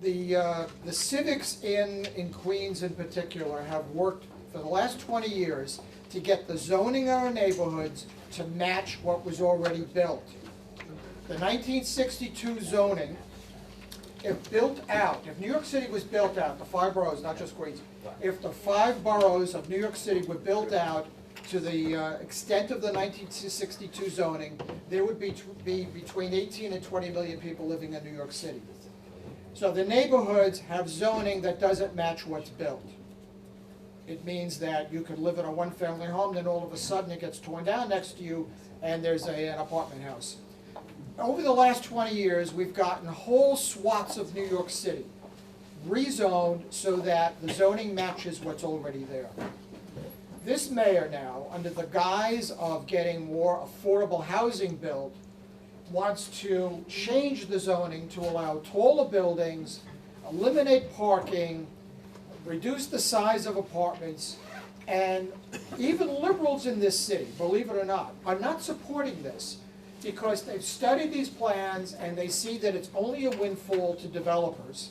The civics in Queens in particular have worked for the last 20 years to get the zoning in our neighborhoods to match what was already built. The 1962 zoning, if built out, if New York City was built out, the 5 boroughs, not just Queens, if the 5 boroughs of New York City were built out to the extent of the 1962 zoning, there would be between 18 and 20 million people living in New York City. So the neighborhoods have zoning that doesn't match what's built. It means that you could live in a one-family home, then all of a sudden it gets torn down next to you and there's an apartment house. Over the last 20 years, we've gotten whole swaths of New York City rezoned so that the zoning matches what's already there. This mayor now, under the guise of getting more affordable housing built, wants to change the zoning to allow taller buildings, eliminate parking, reduce the size of apartments, and even liberals in this city, believe it or not, are not supporting this because they've studied these plans and they see that it's only a windfall to developers.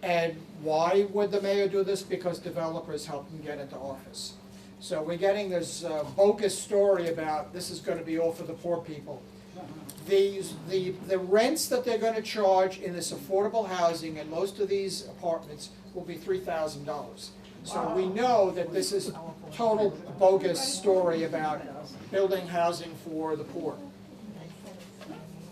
And why would the mayor do this? Because developers help them get into office. So we're getting this bogus story about this is going to be all for the poor people. The rents that they're going to charge in this affordable housing in most of these apartments will be $3,000. So we know that this is a total bogus story about building housing for the poor.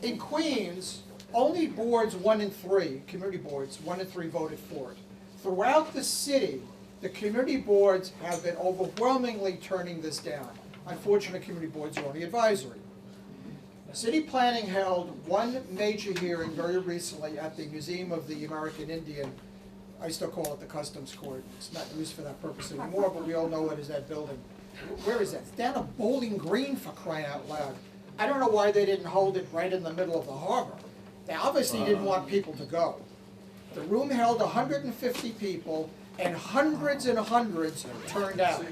In Queens, only boards 1 and 3, community boards 1 and 3 voted for it. Throughout the city, the community boards have been overwhelmingly turning this down. Unfortunately, community boards are only advisory. City Planning held one major hearing very recently at the Museum of the American Indian. I still call it the Customs Court. It's not used for that purpose anymore, but we all know it is that building. Where is that? It's down at Bowling Green, for crying out loud. I don't know why they didn't hold it right in the middle of the harbor. They obviously didn't want people to go. The room held 150 people, and hundreds turned out.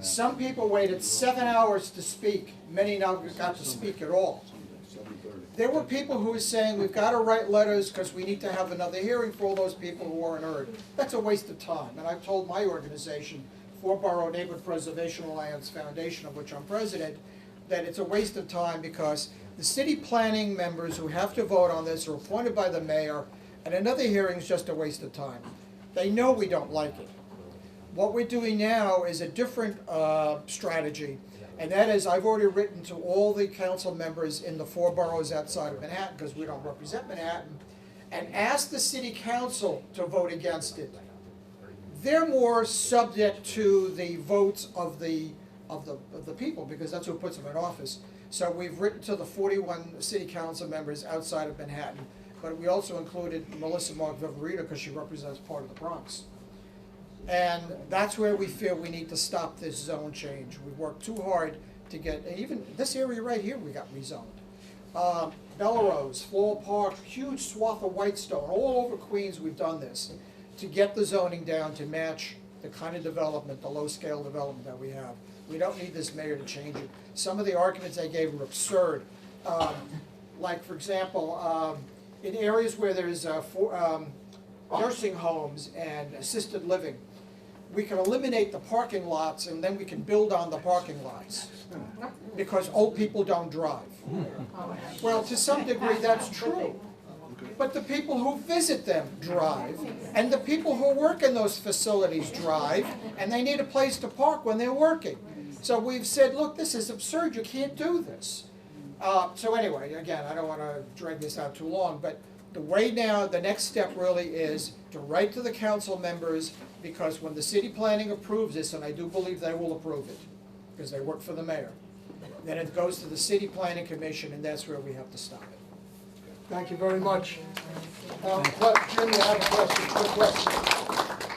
Some people waited 7 hours to speak. Many never got to speak at all. There were people who were saying, we've got to write letters because we need to have another hearing for all those people who weren't heard. That's a waste of time. And I've told my organization, 4 Borough Neighborhood Preservation Alliance Foundation, of which I'm president, that it's a waste of time because the city planning members who have to vote on this are appointed by the mayor, and another hearing is just a waste of time. They know we don't like it. What we're doing now is a different strategy, and that is I've already written to all the council members in the 4 boroughs outside of Manhattan, because we don't represent Manhattan, and asked the city council to vote against it. They're more subject to the votes of the people, because that's who puts them in office. So we've written to the 41 city council members outside of Manhattan, but we also included Melissa Mark Viverito because she represents part of the Bronx. And that's where we feel we need to stop this zone change. We've worked too hard to get, even this area right here we got rezoned. Bellerose, Floral Park, huge swath of Whitestone, all over Queens we've done this to get the zoning down to match the kind of development, the low-scale development that we have. We don't need this mayor to change it. Some of the arguments they gave were absurd. Like, for example, in areas where there's nursing homes and assisted living, we can eliminate the parking lots and then we can build on the parking lots because old people don't drive. Well, to some degree that's true. But the people who visit them drive, and the people who work in those facilities drive, and they need a place to park when they're working. So we've said, look, this is absurd, you can't do this. So anyway, again, I don't want to drag this out too long, but the way now, the next step really is to write to the council members, because when the city planning approves this, and I do believe they will approve it, because they work for the mayor, then it goes to the city planning commission, and that's where we have to stop it. Thank you very much. Jim, you have a question, quick question.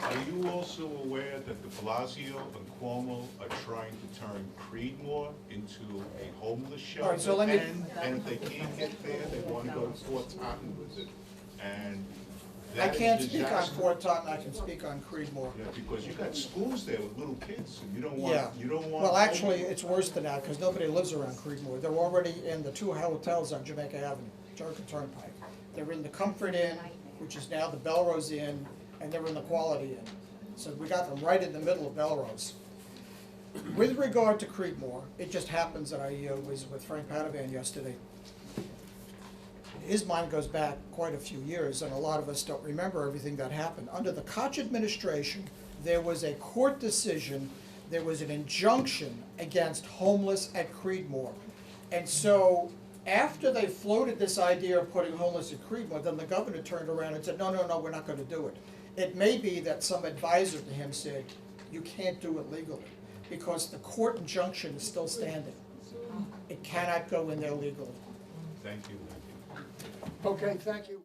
Are you also aware that de Blasio and Cuomo are trying to turn Creedmoor into a homeless shelter? All right, so let me- And if they can't get there, they want to go to Fort Totten with it. And I that is can't speak on disaster. Fort Totten, I can speak on Creedmoor. Yeah, because you got schools there with little kids, and you don't Yeah. want. Well, actually, it's worse than that, because nobody lives around Creedmoor. They're already in the 2 hotels on Jamaica Avenue, Jericho Turnpike. They're in the Comfort Inn, which is now the Belrose Inn, and they're in the Quality Inn. So we got them right in the middle of Belrose. With regard to Creedmoor, it just happens that I was with Frank Padovan yesterday. His mind goes back quite a few years, and a lot of us don't remember everything that happened. Under the Koch administration, there was a court decision, there was an injunction against homeless at Creedmoor. And so, after they floated this idea of putting homeless at Creedmoor, then the governor turned around and said, no, we're not gonna do it. It may be that some advisor to him said, you can't do it legally, because the court injunction is still standing. It cannot go in there legally. Thank you. Okay, thank you.